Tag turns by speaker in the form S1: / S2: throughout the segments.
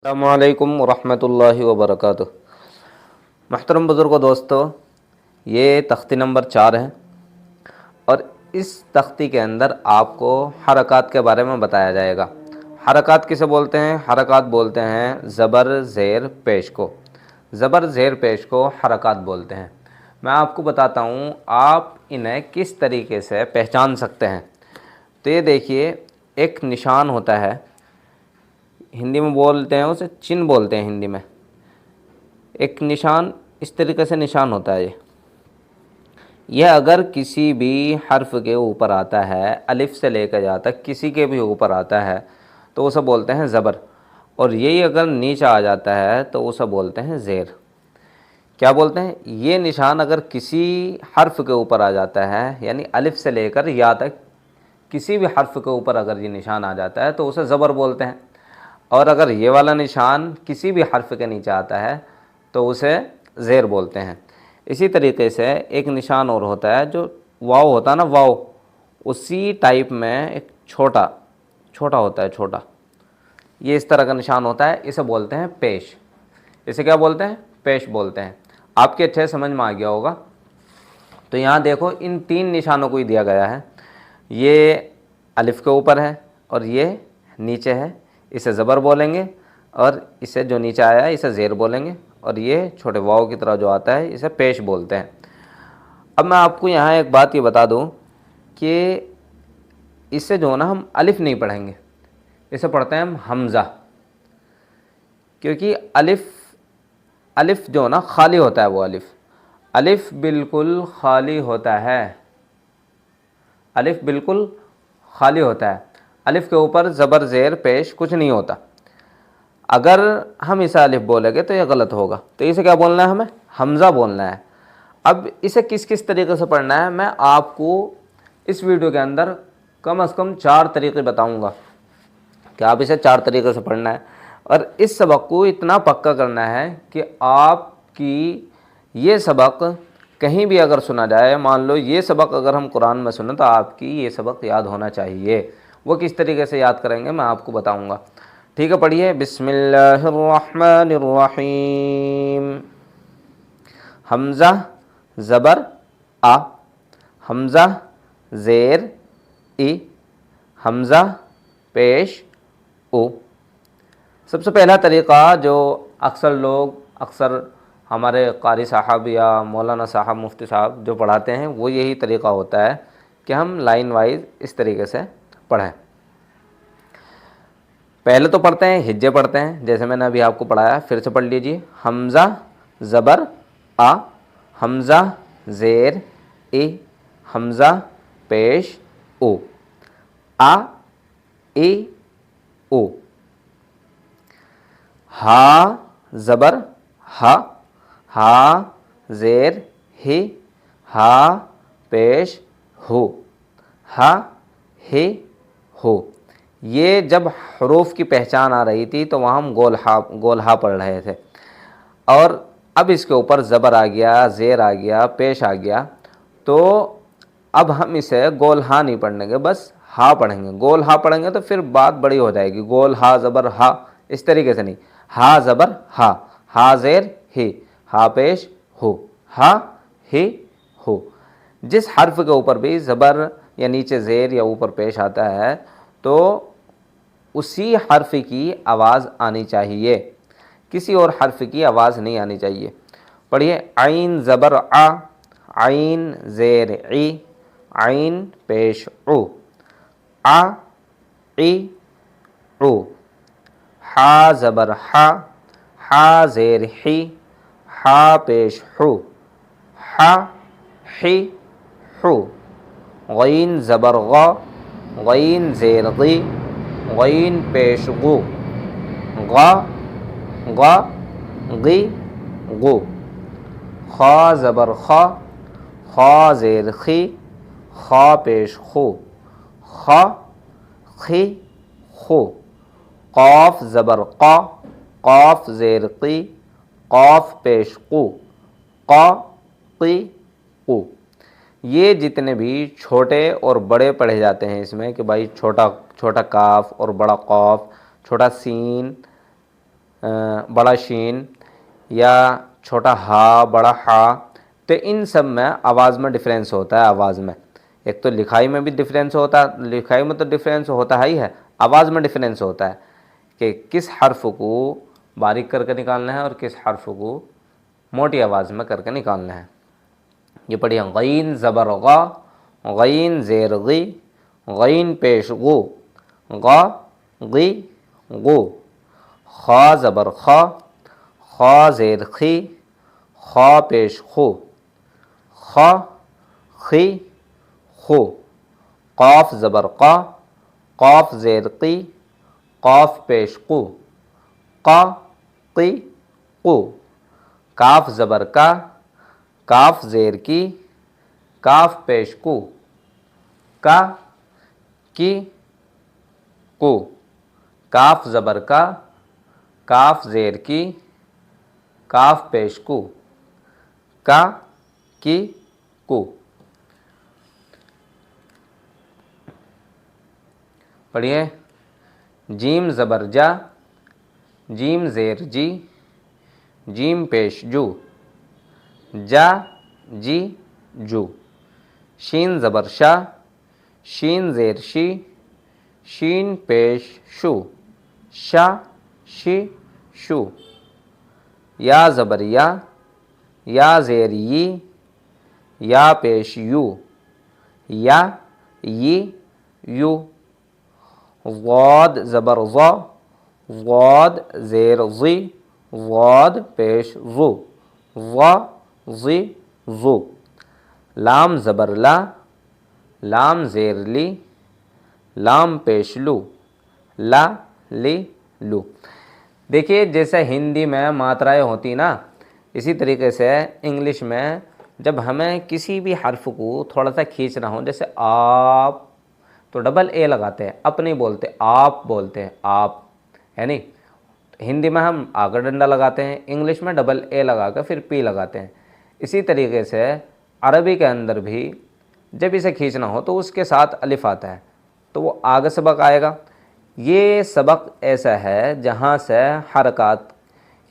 S1: अस्सलामुअलैकुम वरहमतुल्लाहि वबरकातुह। महतरम बुज़ुर्गों, दोस्तों, ये तख्ती नंबर 4 है और इस तख्ती के अंदर आपको हरकत के बारे में बताया जाएगा। हरकत किसे बोलते हैं? हरकत बोलते हैं ज़बर ज़ेर पेश को। ज़बर ज़ेर पेश को हरकत बोलते हैं। मैं आपको बताता हूँ आप इन्हें किस तरीके से पहचान सकते हैं। तो ये देखिए, एक निशान होता है, हिंदी में बोलते हैं उसे चिन्ह बोलते हैं हिंदी में। एक निशान इस तरीके से निशान होता है। यह अगर किसी भी हर्फ के ऊपर आता है, अलिफ से लेकर जहाँ तक किसी के भी ऊपर आता है तो उसे बोलते हैं ज़बर, और यही अगर नीचे आ जाता है तो उसे बोलते हैं ज़ेर। क्या बोलते हैं? ये निशान अगर किसी हर्फ के ऊपर आ जाता है, यानी अलिफ से लेकर या तक किसी भी हर्फ के ऊपर अगर ये निशान आ जाता है तो उसे ज़बर बोलते हैं। और अगर ये वाला निशान किसी भी हर्फ के नीचे आता है तो उसे ज़ेर बोलते हैं। इसी तरीके से एक निशान और होता है जो वाव होता है ना, वाव, उसी टाइप में एक छोटा छोटा होता है, छोटा, ये इस तरह का निशान होता है, इसे बोलते हैं पेश। इसे क्या बोलते हैं? पेश बोलते हैं। आपके अच्छे समझ में आ गया होगा। तो यहाँ देखो, इन 3 निशानों को ही दिया गया है। ये अलिफ के ऊपर है और ये नीचे है, इसे ज़बर बोलेंगे, और इसे जो नीचे आया है इसे ज़ेर बोलेंगे, और ये छोटे वाव की तरह जो आता है इसे पेश बोलते हैं। अब मैं आपको यहाँ एक बात ये बता दूँ कि इससे जो ना हम अलिफ नहीं पढ़ेंगे, इसे पढ़ते हैं हम हमज़ा, क्योंकि अलिफ जो ना खाली होता है, वो अलिफ बिल्कुल खाली होता है। अलिफ बिल्कुल खाली होता है। अलिफ के ऊपर ज़बर ज़ेर पेश कुछ नहीं होता। अगर हम इसे अलिफ बोलेंगे तो यह गलत होगा। तो इसे क्या बोलना है? हमें हमज़ा बोलना है। अब इसे किस किस तरीके से पढ़ना है मैं आपको इस वीडियो के अंदर कम से कम 4 तरीके बताऊंगा कि आप इसे 4 तरीके से पढ़ना है। और इस सबक को इतना पक्का करना है कि आपकी ये सबक कहीं भी अगर सुना जाए, मान लो ये सबक अगर हम कुरान में सुने तो आपकी ये सबक याद होना चाहिए। वो किस तरीके से याद करेंगे मैं आपको बताऊंगा। ठीक है, पढ़िए। बिस्मिल्लाहिर्रहमानिर्रहीम। हमज़ा ज़बर आ, हमज़ा ज़ेर ई, हमज़ा पेश ओ। सबसे पहला तरीक़ा जो अक्सर हमारे कारी साहब या मौलाना साहब, मुफ्ती साहब जो पढ़ाते हैं, वो यही तरीक़ा होता है कि हम लाइन वाइज इस तरीके से पढ़ें। पहले तो पढ़ते हैं, हिज्जे पढ़ते हैं, जैसे मैंने अभी आपको पढ़ाया। फिर से पढ़ लीजिए। हमज़ा ज़बर आ, हमज़ा ज़ेर ए, हमज़ा पेश ओ, आ ए ओ। हा ज़बर हा, हा ज़ेर हे, हा पेश हो, हा हे हो। ये जब हरूफ की पहचान आ रही थी तो वहाँ हम गोल हा पढ़ रहे थे, और अब इसके ऊपर ज़बर आ गया, ज़ेर आ गया, पेश आ गया, तो अब हम इसे गोल हा नहीं पढ़ेंगे, बस हा पढ़ेंगे। गोल हा पढ़ेंगे तो फिर बात बड़ी हो जाएगी। गोल हा ज़बर हा, इस तरीके से नहीं। हा ज़बर हा, हा ज़ेर हे, हा पेश हो, हा हे हो। जिस हर्फ के ऊपर भी ज़बर या नीचे ज़ेर या ऊपर पेश आता है तो उसी हर्फ की आवाज़ आनी चाहिए, किसी और हर्फ की आवाज़ नहीं आनी चाहिए। पढ़िए। आइन ज़बर आ, आइन ज़ेर ई, आइन पेश ओ, आ ई ओ। हा ज़बर हा, हा ज़ेर ही, हा पेश हो, हा ही हो। गईन ज़बर गा, गईन ज़ेर गी, गईन पेश गो, गा गा गी गो। खा ज़बर खा, खा ज़ेर खी, खा पेश खो, खा खी खो। क़ाफ़ ज़बर क़ा, क़ाफ़ ज़ेर क़ी, क़ाफ़ पेश क़ू, क़ा क़ी क़ू। ये जितने भी छोटे और बड़े पढ़े जाते हैं इसमें कि भाई छोटा छोटा काफ और बड़ा क़ाफ़, छोटा सीन, बड़ा शीन या छोटा हा बड़ा हा, तो इन सब में आवाज़ में डिफरेंस होता है। आवाज़ में एक तो लिखाई में भी डिफरेंस होता है, लिखाई में तो डिफरेंस होता ही है, आवाज़ में डिफरेंस होता है कि किस हर्फ को बारीक करके निकालना है और किस हर्फ को मोटी आवाज़ में करके निकालना है। ये पढ़िए, गईन ज़बर गा, गईन ज़ेर गी, गईन पेश गो, गा गी गो, खा ज़बर खा, खा ज़ेर खी, खा पेश खो, खा खी खो, क़ाफ ज़बर क़ा, क़ाफ ज़ेर क़ी, क़ाफ पेश क़ु, क़ा क़ी क़ु, काफ ज़बर का, काफ ज़ेर की, काफ पेश कु, का की कु, काफ ज़बर का, काफ ज़ेर की, काफ पेश कु, का की कु। पढ़िए, जीम ज़बर जा, जीम ज़ेर जी, जीम पेश जू, जा जी जू, शीन ज़बर शा, शीन ज़ेर शी, शीन पेश शू, शा शी शू, या ज़बर या ज़ेर यी, या पेश यू, या यी यू, ज़ाद ज़बर ज़ा, ज़ाद ज़ेर ज़ी, ज़ाद पेश ज़ू, ज़ा ज़ी ज़ू, लाम ज़बर ला, लाम ज़ेर ली, लाम पेश लू, ला ली लू। देखिए, जैसे हिंदी में मात्राएं होती ना, इसी तरीके से इंग्लिश में जब हमें किसी भी हर्फ को थोड़ा सा खींचना हो, जैसे आप, तो डबल ए लगाते हैं, अप नहीं बोलते, आप बोलते हैं, आप, है नहीं। हिंदी में हम आगे डंडा लगाते हैं, इंग्लिश में डबल ए लगा कर फिर पी लगाते हैं। इसी तरीके से अरबी के अंदर भी जब इसे खींचना हो तो उसके साथ अलिफ आता है, तो वो आगे सबक आएगा। ये सबक ऐसा है जहाँ से हरकत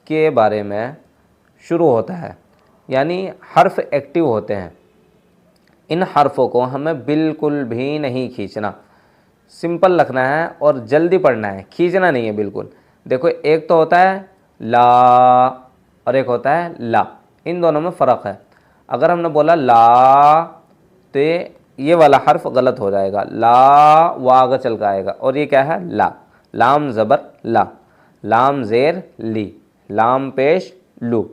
S1: के बारे में शुरू होता है, यानी हर्फ एक्टिव होते हैं। इन हर्फ़ों को हमें बिल्कुल भी नहीं खींचना, सिंपल रखना है और जल्दी पढ़ना है, खींचना नहीं है बिल्कुल। देखो, एक तो होता है ला और एक होता है ला, इन दोनों में फ़र्क है। अगर हमने बोला ला तो ये वाला हर्फ गलत हो जाएगा, ला वो आगे चल कर आएगा, और ये क्या है ला, लाम ज़बर ला, लाम ज़ेर ली, लाम पेश लू,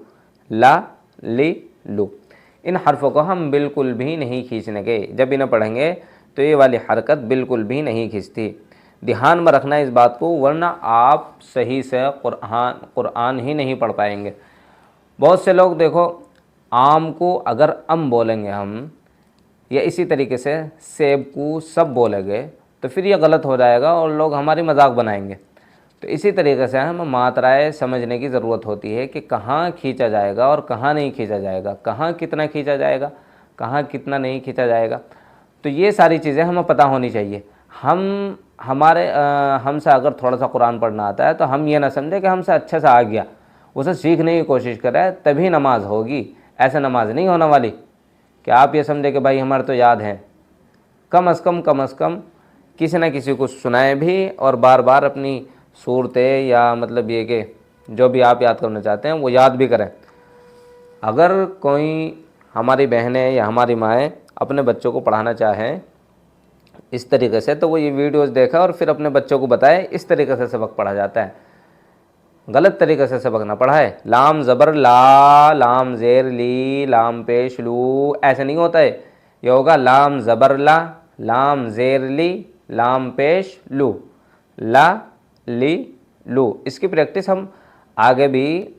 S1: ला ली लू। इन हर्फ़ों को हम बिल्कुल भी नहीं खींचने के, जब इन्हें पढ़ेंगे तो ये वाली हरकत बिल्कुल भी नहीं खींचती। ध्यान में रखना इस बात को, वरना आप सही से कुरान ही नहीं पढ़ पाएंगे। बहुत से लोग देखो, आम को अगर अम बोलेंगे हम, या इसी तरीके से सेब को सब बोलेंगे, तो फिर ये गलत हो जाएगा और लोग हमारी मजाक बनाएंगे। तो इसी तरीके से हमें मात्राएं समझने की ज़रूरत होती है कि कहाँ खींचा जाएगा और कहाँ नहीं खींचा जाएगा, कहाँ कितना खींचा जाएगा, कहाँ कितना नहीं खींचा जाएगा। तो ये सारी चीज़ें हमें पता होनी चाहिए। हमसे अगर थोड़ा सा कुरान पढ़ना आता है तो हम ये ना समझे कि हमसे अच्छा सा आ गया, उसे सीखने की कोशिश करें तभी नमाज होगी। ऐसे नमाज नहीं होने वाली कि आप ये समझे कि भाई हमारे तो याद हैं। कम अज़ कम किसी न किसी को सुनाएं भी, और बार बार अपनी सूरतें या मतलब ये कि जो भी आप याद करना चाहते हैं वो याद भी करें। अगर कोई हमारी बहनें या हमारी माएँ अपने बच्चों को पढ़ाना चाहें इस तरीके से, तो वो ये वीडियोस देखा और फिर अपने बच्चों को बताए, इस तरीके से सबक पढ़ा जाता है। गलत तरीके से सबक ना पढ़ाए। लाम ज़बर ला, लाम ज़ेर ली, लाम पेश लू, ऐसे नहीं होता है। ये होगा लाम ज़बर ला, लाम ज़ेर ली, लाम पेश लू, ला ली लू। इसकी प्रैक्टिस हम आगे भी,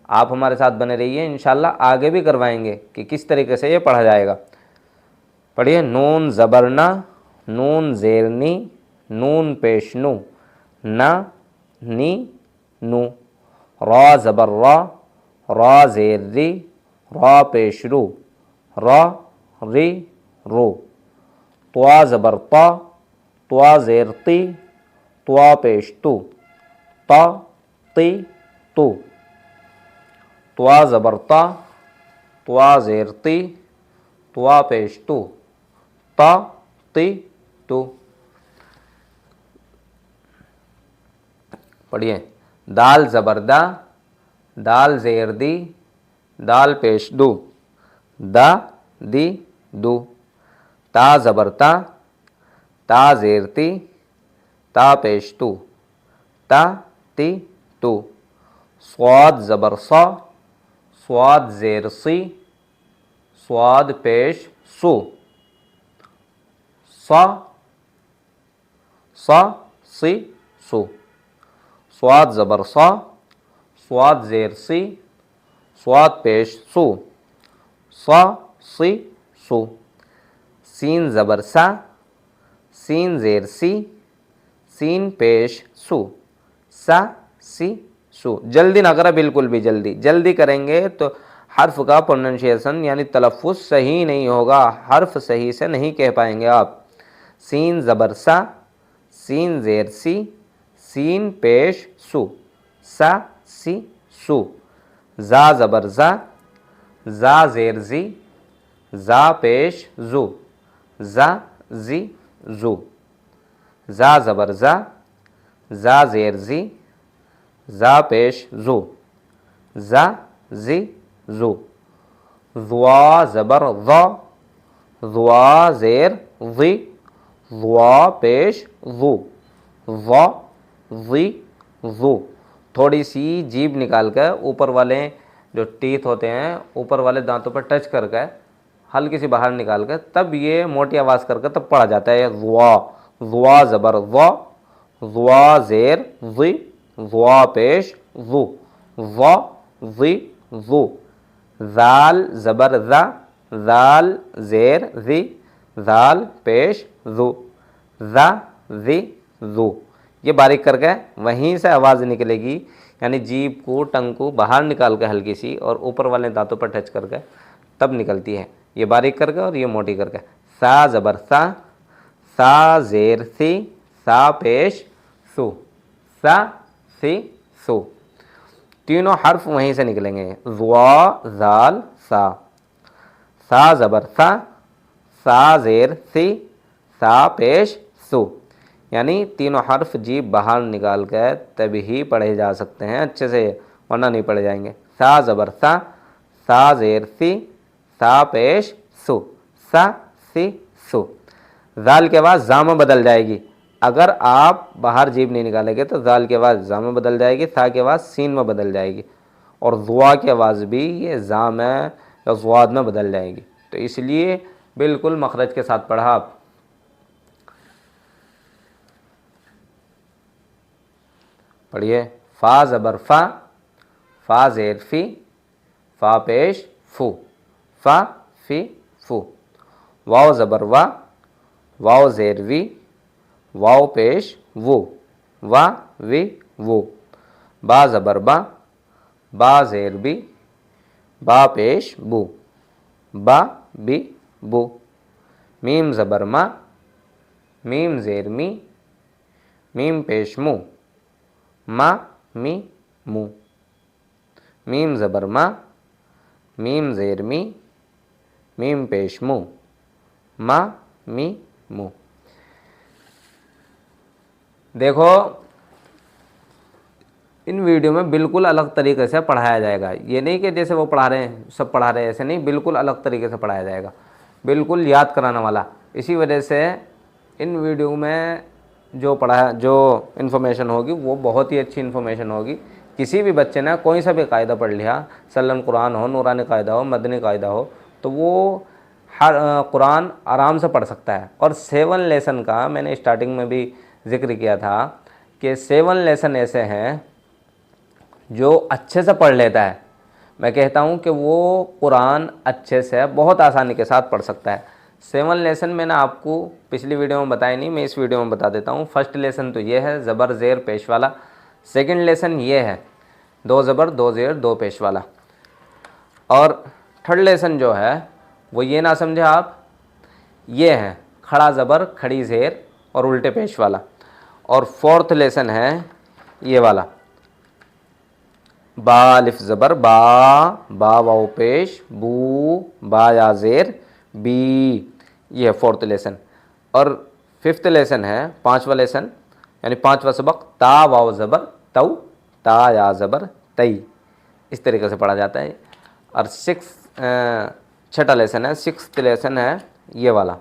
S1: आप हमारे साथ बने रहिए, इंशाल्लाह आगे भी करवाएंगे कि किस तरीके से ये पढ़ा जाएगा। पढ़िए, नून ज़बर ना, नून ज़ेर नी, नून पेश नू, ना नी नू, रा ज़बर रा, रा ज़ेर री, रा पेश रू, रा री रू, त्वा ज़बर ता, त्वा ज़ेर ती, त्वा पेश तू, ता ती तू, त्वा ज़बर ता, त्वा ज़ेर ती, त्वा पेश तू, ता ती तू। पढ़िए, दाल ज़बर दा, दाल ज़ेर दी, दाल पेश दू, दा दी दू। ता ज़बर ता, ता ज़ेर ती, ता पेश तू, ता ती तू। स्वाद ज़बर सा, स्वाद ज़ेर सी, स्वाद पेश सु, सा सा सी सु। स्वाद ज़बर सा, स्वाद ज़ेर सी, स्वाद पेश सु, सा सी सु। सीन ज़बर सा, सीन ज़ेर सी, सीन पेश सु, सा सी सु। जल्दी ना करें, बिल्कुल भी जल्दी करेंगे तो हर्फ का प्रोनाउंसिएशन यानी तलफ़ुज़ सही नहीं होगा, हर्फ सही से नहीं कह पाएंगे आप। सीन ज़बर सा, सीन ज़ेर सी, सीन पेश सु, सा सी सु। ज़ा ज़बर ज़ा, ज़ा ज़ेर ज़ी, ज़ा पेश ज़ू, ज़ा ज़ी ज़ू। ज़ा ज़बर ज़ा, ज़ा ज़ेर ज़ी, ज़ा पेश ज़ू, ज़ा ज़ी ज़ू। ज़ुआ ज़बर ज़ा, ज़ुआ ज़ेर ज़ी, ज़ुआ पेश ज़ू, ज़ा ज़ी ज़ू। थोड़ी सी जीभ निकाल कर ऊपर वाले जो टीथ होते हैं ऊपर वाले दांतों पर टच करके हल्की सी बाहर निकाल कर तब ये मोटी आवाज़ करके तब पढ़ा जाता है ज़ुआ। ज़ुआ ज़बर ज़ा, ज़ुआ ज़ेर ज़ी, ज़ुआ पेश ज़ू, ज़ा ज़ी ज़ू। ज़ाल ज़बर ज़ा, ज़ाल ज़ेर ज़ी, ज़ाल पेश ज़ू, ज़ा ज़ी ज़ू। ये बारीक करके वहीं से आवाज़ निकलेगी, यानी जीभ को टंग को बाहर निकाल के हल्की सी और ऊपर वाले दांतों पर टच करके तब निकलती है। ये बारीक करके और ये मोटी करके। सा ज़बर सा, सा ज़ेर सी, सा पेश सु, सा सी सु। तीनों हर्फ वहीं से निकलेंगे। ज़ुआ ज़ाल सा, सा ज़बर सा, सा ज़ेर सी, सा पेश सु। यानी तीनों हर्फ जीभ बाहर निकाल कर तभी पढ़े जा सकते हैं अच्छे से, वरना नहीं पढ़े जाएंगे। सा ज़बर सा, सा ज़ेर सी, सा पेश सु, सा सी सु। ज़ाल के बाद ज़ा में बदल जाएगी। अगर आप बाहर जीभ नहीं निकालेंगे तो ज़ाल के बाद ज़ा में बदल जाएगी, सा के बाद सीन में बदल जाएगी और ज़ुआ की आवाज़ भी ये ज़ा में या ज़ुआद में बदल जाएगी। तो इसलिए बिल्कुल मखरज के साथ पढ़ा आप। पढ़िए, फ़ा ज़बर फ़ा, फ़ा ज़ेर फ़ी, फ़ा पेश फ़ू, फ़ा फ़ी फ़ू। वाव ज़बर वा, वाव ज़ेर वी, वाव पेश वो, वा वी वो। बा ज़बर बा, बा ज़ेर बी, बा पेश बू, बा बी बू। मीम ज़बर मा, मीम ज़ेर मी, मीम पेश मू, मा मी मू। मीम ज़बर मा, मीम ज़ेर मी, मीम पेश मू, मा मी मू। देखो, इन वीडियो में बिल्कुल अलग तरीके से पढ़ाया जाएगा। ये नहीं कि जैसे वो पढ़ा रहे हैं सब पढ़ा रहे हैं, ऐसे नहीं, बिल्कुल अलग तरीके से पढ़ाया जाएगा, बिल्कुल याद कराने वाला। इसी वजह से इन वीडियो में जो इन्फॉर्मेशन होगी वो बहुत ही अच्छी इन्फॉर्मेशन होगी। किसी भी बच्चे ने कोई सा भी कायदा पढ़ लिया, सल्लम कुरान हो, नूरानी कायदा हो, मदनी कायदा हो, तो वो हर कुरान आराम से पढ़ सकता है। और 7 लेसन का मैंने स्टार्टिंग में भी जिक्र किया था कि 7 लेसन ऐसे हैं जो अच्छे से पढ़ लेता है। मैं कहता हूँ कि वो कुरान अच्छे से बहुत आसानी के साथ पढ़ सकता है। 7 लेसन मैंने आपको पिछली वीडियो में बताया नहीं, मैं इस वीडियो में बता देता हूँ। फर्स्ट लेसन तो ये है ज़बर ज़ेर पेश वाला। सेकंड लेसन ये है 2 ज़बर 2 ज़ेर 2 पेश वाला। और थर्ड लेसन जो है वो ये ना समझे आप, ये है खड़ा ज़बर खड़ी ज़ेर और उल्टे पेश वाला। और फोर्थ लेसन है ये वाला, बा अलिफ ज़बर बा, बा वाव पेश, बू, बा या ज़ेर, बी। ये है फोर्थ लेसन। और फिफ्थ लेसन है, पांचवा लेसन यानी पांचवा सबक, ता वाव ज़बर तऊ, ता या ज़बर तई। इस तरीके से पढ़ा जाता है। और छठा लेसन है, सिक्स्थ लेसन है ये वाला,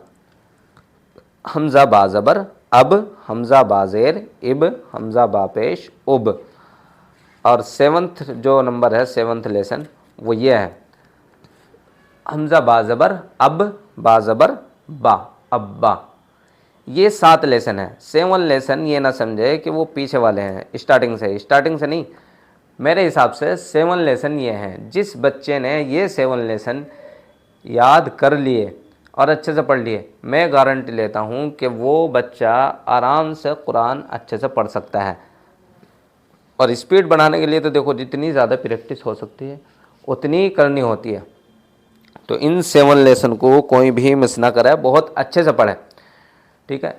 S1: हमज़ा बा ज़बर अब, हमज़ा बा ज़ेर इब, हमज़ा बा पेश उब। और सेवन्थ जो नंबर है, सेवन्थ लेसन, वो ये है, हमज़ा बा ज़बर अब, बा ज़बर बा, अब्बा। ये 7 लेसन है। 7 लेसन ये ना समझे कि वो पीछे वाले हैं, स्टार्टिंग से नहीं। मेरे हिसाब से 7 लेसन ये हैं। जिस बच्चे ने ये 7 लेसन याद कर लिए और अच्छे से पढ़ लिए, मैं गारंटी लेता हूँ कि वो बच्चा आराम से कुरान अच्छे से पढ़ सकता है। और स्पीड बढ़ाने के लिए तो देखो, जितनी ज़्यादा प्रैक्टिस हो सकती है उतनी करनी होती है। तो इन 7 लेसन को कोई भी मिस ना करे, बहुत अच्छे से पढ़े, ठीक है।